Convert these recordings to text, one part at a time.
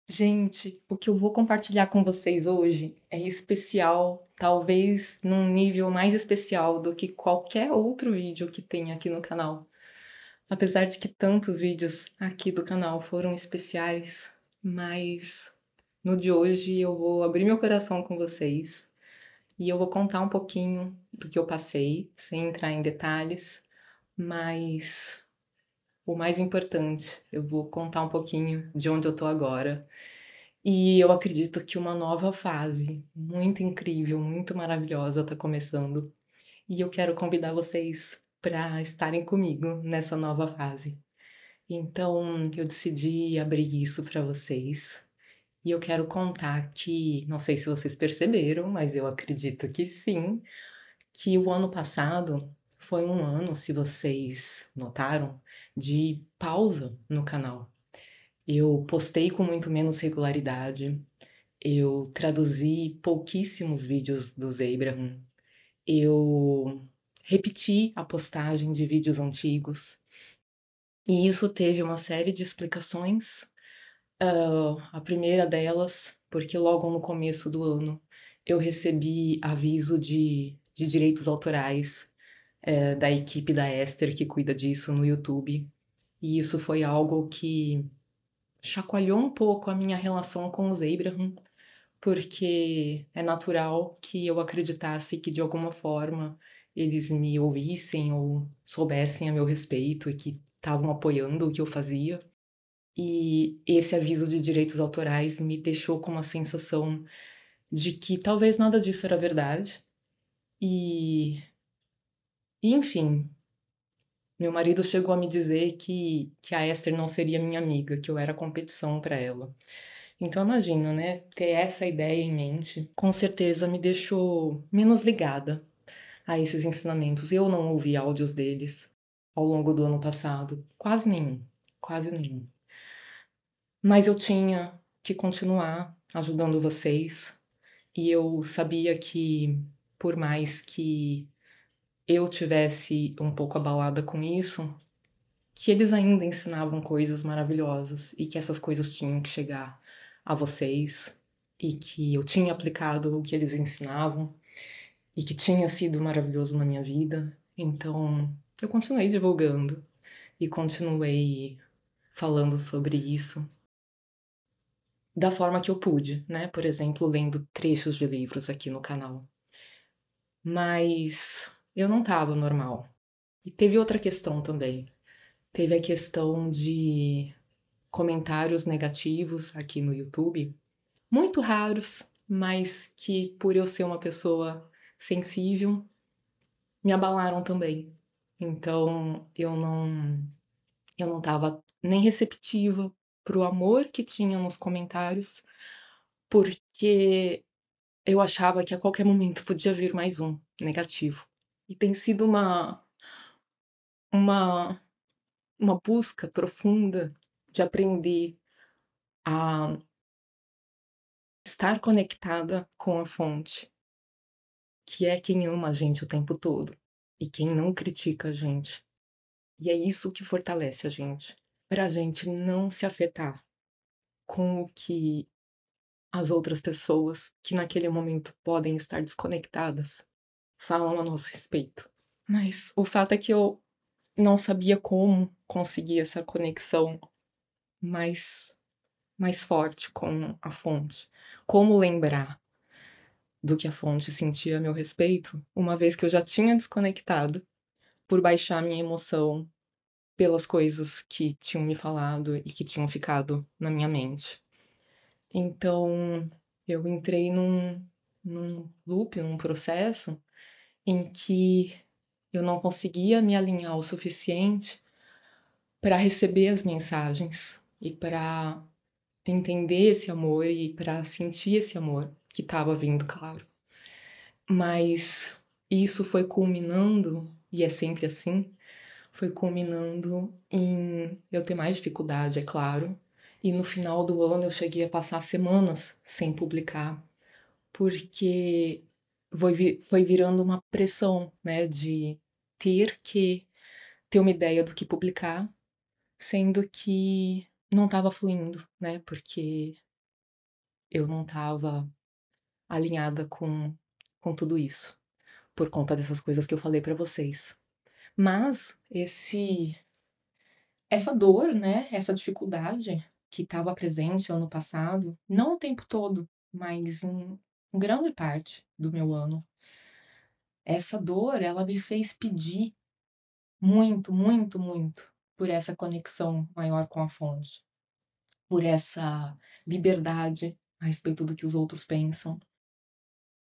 Gente, o que eu vou compartilhar com vocês hoje é especial, talvez num nível mais especial do que qualquer outro vídeo que tem aqui no canal. Apesar de que tantos vídeos aqui do canal foram especiais, mas no de hoje eu vou abrir meu coração com vocês e eu vou contar um pouquinho do que eu passei, sem entrar em detalhes, mas o mais importante, eu vou contar um pouquinho de onde eu tô agora. E eu acredito que uma nova fase muito incrível, muito maravilhosa está começando. E eu quero convidar vocês para estarem comigo nessa nova fase. Então, eu decidi abrir isso para vocês. E eu quero contar que, não sei se vocês perceberam, mas eu acredito que sim, que o ano passado foi um ano, se vocês notaram, de pausa no canal. Eu postei com muito menos regularidade, eu traduzi pouquíssimos vídeos do Abraham. Eu repeti a postagem de vídeos antigos. E isso teve uma série de explicações. A primeira delas, porque logo no começo do ano eu recebi aviso de direitos autorais, da equipe da Esther que cuida disso no YouTube. E isso foi algo que chacoalhou um pouco a minha relação com os Abraham, porque é natural que eu acreditasse que de alguma forma eles me ouvissem ou soubessem a meu respeito e que estavam apoiando o que eu fazia. E esse aviso de direitos autorais me deixou com uma sensação de que talvez nada disso era verdade. E enfim, meu marido chegou a me dizer que a Esther não seria minha amiga, que eu era competição para ela. Então imagina, né? Ter essa ideia em mente, com certeza me deixou menos ligada a esses ensinamentos. Eu não ouvi áudios deles ao longo do ano passado, quase nenhum, quase nenhum. Mas eu tinha que continuar ajudando vocês e eu sabia que por mais que eu tivesse um pouco abalada com isso, que eles ainda ensinavam coisas maravilhosas e que essas coisas tinham que chegar a vocês e que eu tinha aplicado o que eles ensinavam e que tinha sido maravilhoso na minha vida. Então, eu continuei divulgando e continuei falando sobre isso da forma que eu pude, né? Por exemplo, lendo trechos de livros aqui no canal. Mas eu não estava normal. E teve outra questão também. Teve a questão de comentários negativos aqui no YouTube, muito raros, mas que por eu ser uma pessoa sensível, me abalaram também. Então eu não estava nem receptiva pro amor que tinha nos comentários, porque eu achava que a qualquer momento podia vir mais um negativo. E tem sido uma, uma busca profunda de aprender a estar conectada com a fonte, que é quem ama a gente o tempo todo e quem não critica a gente. E é isso que fortalece a gente, pra gente não se afetar com o que as outras pessoas que naquele momento podem estar desconectadas falam a nosso respeito. Mas o fato é que eu não sabia como conseguir essa conexão mais, mais forte com a fonte. Como lembrar do que a fonte sentia a meu respeito, uma vez que eu já tinha desconectado por baixar minha emoção pelas coisas que tinham me falado e que tinham ficado na minha mente. Então, eu entrei num loop, num processo em que eu não conseguia me alinhar o suficiente para receber as mensagens e para entender esse amor e para sentir esse amor que estava vindo, claro. Mas isso foi culminando, e é sempre assim, foi culminando em eu ter mais dificuldade, é claro. E no final do ano eu cheguei a passar semanas sem publicar, porque foi virando uma pressão, né, de ter que ter uma ideia do que publicar, sendo que não estava fluindo, né, porque eu não estava alinhada com tudo isso, por conta dessas coisas que eu falei pra vocês. Mas essa dor, né, essa dificuldade que estava presente ano passado, não o tempo todo, mas em grande parte do meu ano, essa dor, ela me fez pedir muito, muito, muito por essa conexão maior com a fonte, por essa liberdade a respeito do que os outros pensam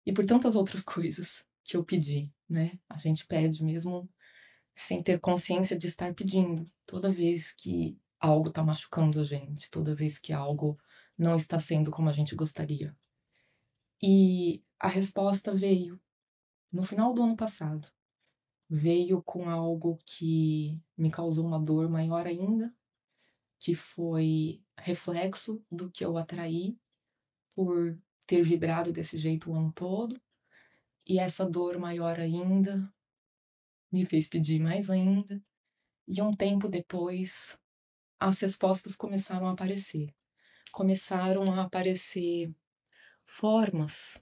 e por tantas outras coisas que eu pedi, né? A gente pede mesmo sem ter consciência de estar pedindo. Toda vez que algo está machucando a gente, toda vez que algo não está sendo como a gente gostaria. E a resposta veio no final do ano passado. Veio com algo que me causou uma dor maior ainda, que foi reflexo do que eu atraí por ter vibrado desse jeito o ano todo. E essa dor maior ainda me fez pedir mais ainda. E um tempo depois, as respostas começaram a aparecer. Começaram a aparecer formas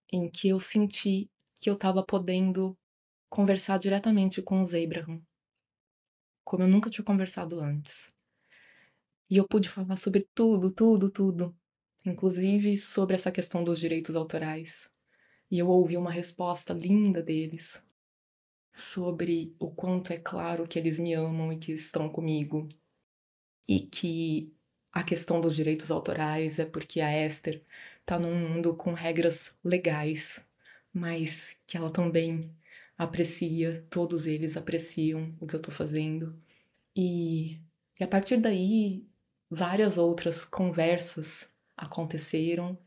em que eu senti que eu estava podendo conversar diretamente com os Abraham, como eu nunca tinha conversado antes. E eu pude falar sobre tudo, tudo, tudo, inclusive sobre essa questão dos direitos autorais. E eu ouvi uma resposta linda deles sobre o quanto é claro que eles me amam e que estão comigo, e que a questão dos direitos autorais é porque a Esther tá num mundo com regras legais, mas que ela também aprecia, todos eles apreciam o que eu tô fazendo. E a partir daí, várias outras conversas aconteceram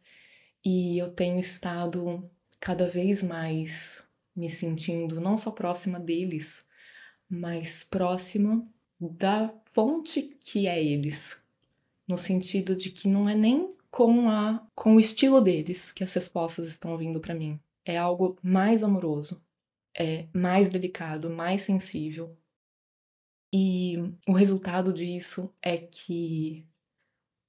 e eu tenho estado cada vez mais me sentindo não só próxima deles, mas próxima da fonte que é eles, no sentido de que não é nem com o estilo deles que as respostas estão vindo para mim. É algo mais amoroso, é mais delicado, mais sensível. E o resultado disso é que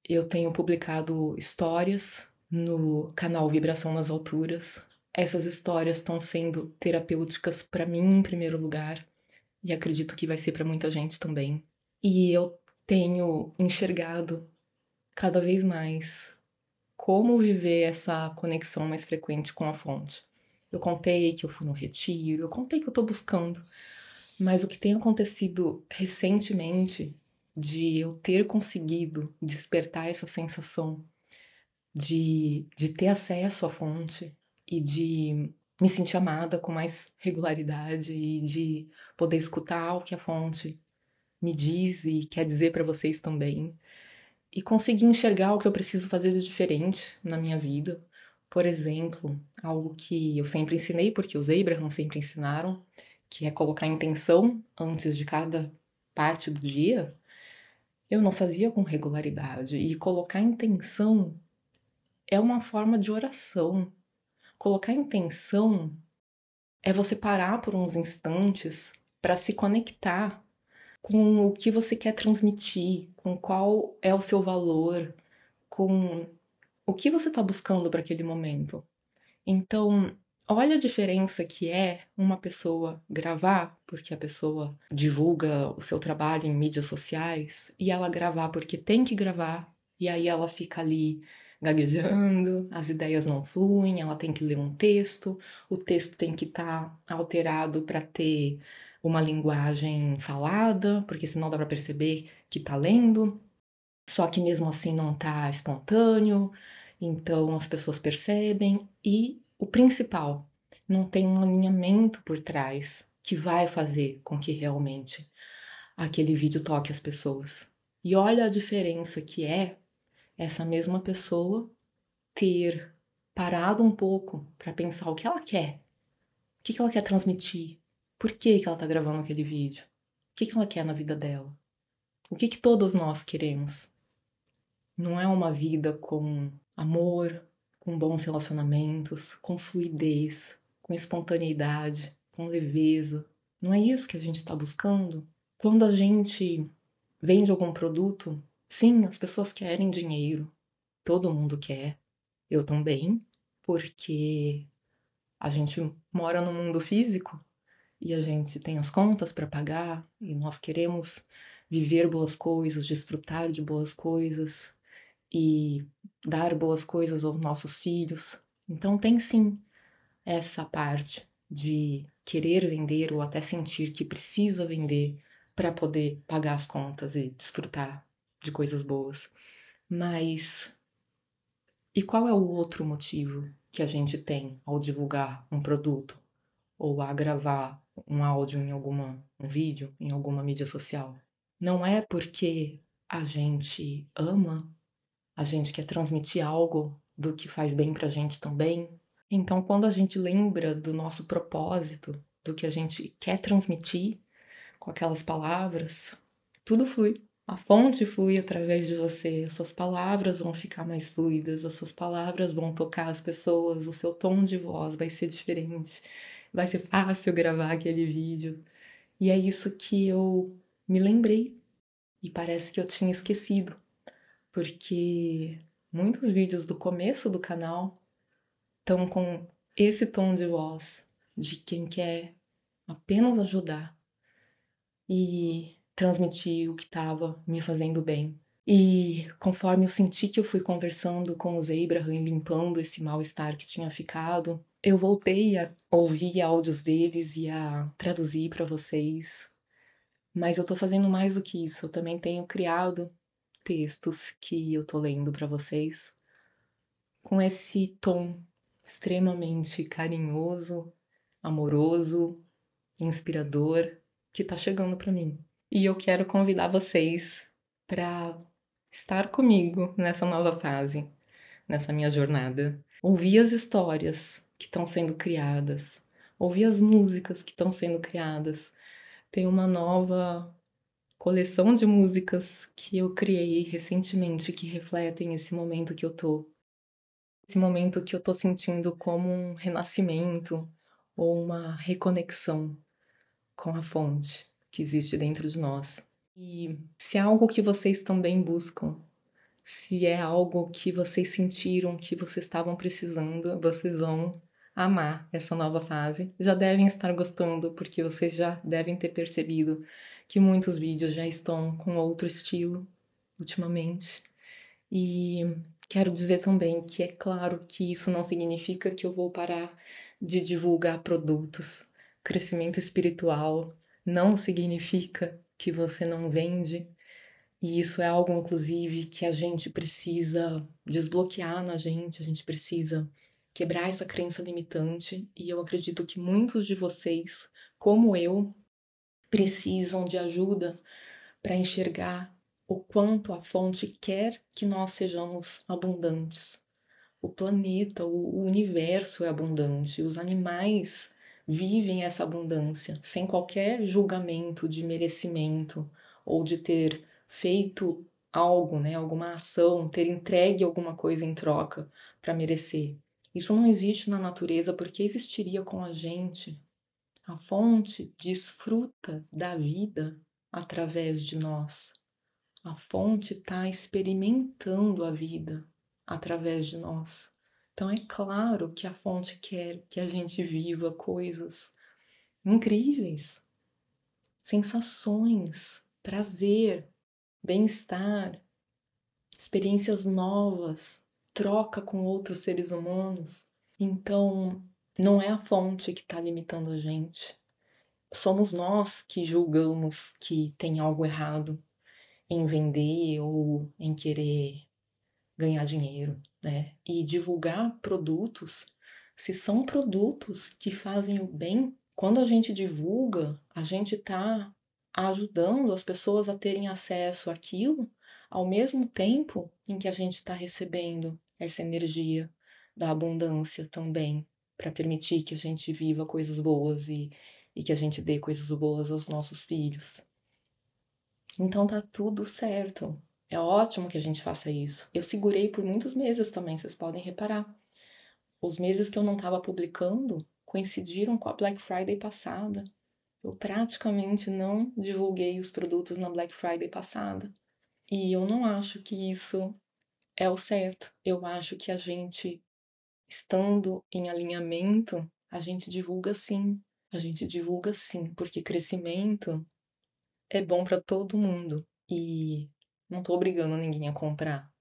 eu tenho publicado histórias no canal Vibração nas Alturas. Essas histórias estão sendo terapêuticas para mim em primeiro lugar e acredito que vai ser para muita gente também. E eu tenho enxergado cada vez mais como viver essa conexão mais frequente com a fonte. Eu contei que eu fui no retiro, eu contei que eu tô buscando, mas o que tem acontecido recentemente de eu ter conseguido despertar essa sensação de ter acesso à fonte e de me sentir amada com mais regularidade e de poder escutar o que a fonte me diz e quer dizer para vocês também. E conseguir enxergar o que eu preciso fazer de diferente na minha vida. Por exemplo, algo que eu sempre ensinei, porque os Abraham sempre ensinaram, que é colocar intenção antes de cada parte do dia. Eu não fazia com regularidade. E colocar intenção é uma forma de oração. Colocar intenção é você parar por uns instantes para se conectar com o que você quer transmitir, com qual é o seu valor, com o que você está buscando para aquele momento. Então, olha a diferença que é uma pessoa gravar, porque a pessoa divulga o seu trabalho em mídias sociais, e ela gravar porque tem que gravar, e aí ela fica ali gaguejando, as ideias não fluem, ela tem que ler um texto, o texto tem que estar alterado para ter uma linguagem falada, porque senão dá para perceber que tá lendo. Só que mesmo assim não tá espontâneo, então as pessoas percebem. E o principal, não tem um alinhamento por trás que vai fazer com que realmente aquele vídeo toque as pessoas. E olha a diferença que é essa mesma pessoa ter parado um pouco para pensar o que ela quer, o que ela quer transmitir, por que ela tá gravando aquele vídeo, o que ela quer na vida dela, o que todos nós queremos. Não é uma vida com amor, com bons relacionamentos, com fluidez, com espontaneidade, com leveza. Não é isso que a gente está buscando? Quando a gente vende algum produto, sim, as pessoas querem dinheiro. todo mundo quer, eu também, porque a gente mora no mundo físico e a gente tem as contas para pagar e nós queremos viver boas coisas, desfrutar de boas coisas e dar boas coisas aos nossos filhos. Então tem sim essa parte de querer vender ou até sentir que precisa vender para poder pagar as contas e desfrutar de coisas boas. Mas e qual é o outro motivo que a gente tem ao divulgar um produto ou a gravar um áudio em um vídeo, em alguma mídia social? Não é porque a gente ama, a gente quer transmitir algo do que faz bem pra gente também. Então, quando a gente lembra do nosso propósito, do que a gente quer transmitir com aquelas palavras, tudo flui. A fonte flui através de você, as suas palavras vão ficar mais fluidas, as suas palavras vão tocar as pessoas, o seu tom de voz vai ser diferente, vai ser fácil gravar aquele vídeo. E é isso que eu me lembrei e parece que eu tinha esquecido, porque muitos vídeos do começo do canal estão com esse tom de voz de quem quer apenas ajudar e transmitir o que estava me fazendo bem. E conforme eu senti que eu fui conversando com os Abraham e limpando esse mal-estar que tinha ficado, eu voltei a ouvir áudios deles e a traduzir para vocês. Mas eu tô fazendo mais do que isso, eu também tenho criado textos que eu tô lendo para vocês com esse tom extremamente carinhoso, amoroso, inspirador que tá chegando para mim. E eu quero convidar vocês para estar comigo nessa nova fase, nessa minha jornada. Ouvir as histórias que estão sendo criadas, ouvir as músicas que estão sendo criadas. Tem uma nova coleção de músicas que eu criei recentemente que refletem esse momento que eu tô. Esse momento que eu tô sentindo como um renascimento ou uma reconexão com a fonte que existe dentro de nós. E se é algo que vocês também buscam, se é algo que vocês sentiram que vocês estavam precisando, vocês vão amar essa nova fase. Já devem estar gostando, porque vocês já devem ter percebido que muitos vídeos já estão com outro estilo ultimamente. E quero dizer também que é claro que isso não significa que eu vou parar de divulgar produtos. Crescimento espiritual não significa que você não vende. E isso é algo, inclusive, que a gente precisa desbloquear na gente, a gente precisa quebrar essa crença limitante. E eu acredito que muitos de vocês, como eu, precisam de ajuda para enxergar o quanto a fonte quer que nós sejamos abundantes. O planeta, o universo é abundante, os animais vivem essa abundância sem qualquer julgamento de merecimento ou de ter feito algo, né, alguma ação, ter entregue alguma coisa em troca para merecer. Isso não existe na natureza porque existiria com a gente. A fonte desfruta da vida através de nós. A fonte está experimentando a vida através de nós. Então é claro que a fonte quer que a gente viva coisas incríveis, sensações, prazer, bem-estar, experiências novas, troca com outros seres humanos. Então, não é a fonte que está limitando a gente. Somos nós que julgamos que tem algo errado em vender ou em querer ganhar dinheiro, né? E divulgar produtos, se são produtos que fazem o bem, quando a gente divulga, a gente está ajudando as pessoas a terem acesso àquilo, ao mesmo tempo em que a gente está recebendo essa energia da abundância também, para permitir que a gente viva coisas boas e que a gente dê coisas boas aos nossos filhos. Então tá tudo certo. É ótimo que a gente faça isso. Eu segurei por muitos meses também, vocês podem reparar. Os meses que eu não estava publicando coincidiram com a Black Friday passada. Eu praticamente não divulguei os produtos na Black Friday passada. E eu não acho que isso é o certo. Eu acho que a gente, estando em alinhamento, a gente divulga sim. A gente divulga sim, porque crescimento é bom para todo mundo. E não tô obrigando ninguém a comprar.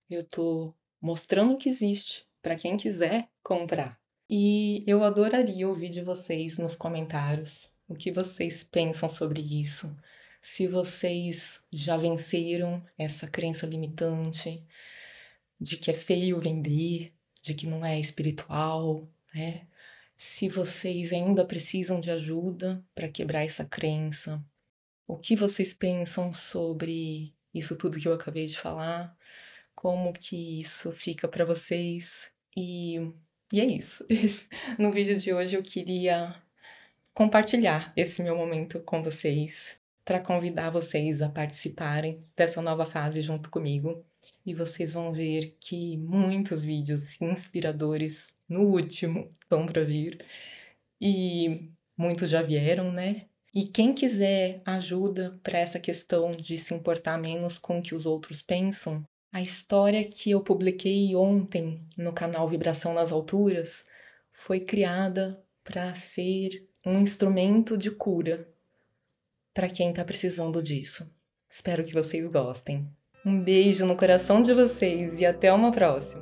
Eu tô mostrando que existe para quem quiser comprar. E eu adoraria ouvir de vocês nos comentários o que vocês pensam sobre isso. Se vocês já venceram essa crença limitante de que é feio vender, de que não é espiritual, né? Se vocês ainda precisam de ajuda para quebrar essa crença, o que vocês pensam sobre isso tudo que eu acabei de falar? Como que isso fica para vocês? E é isso. No vídeo de hoje eu queria compartilhar esse meu momento com vocês, para convidar vocês a participarem dessa nova fase junto comigo. E vocês vão ver que muitos vídeos inspiradores no último estão para vir. E muitos já vieram, né? E quem quiser ajuda para essa questão de se importar menos com o que os outros pensam, a história que eu publiquei ontem no canal Vibração nas Alturas foi criada para ser um instrumento de cura para quem está precisando disso. Espero que vocês gostem. Um beijo no coração de vocês e até uma próxima!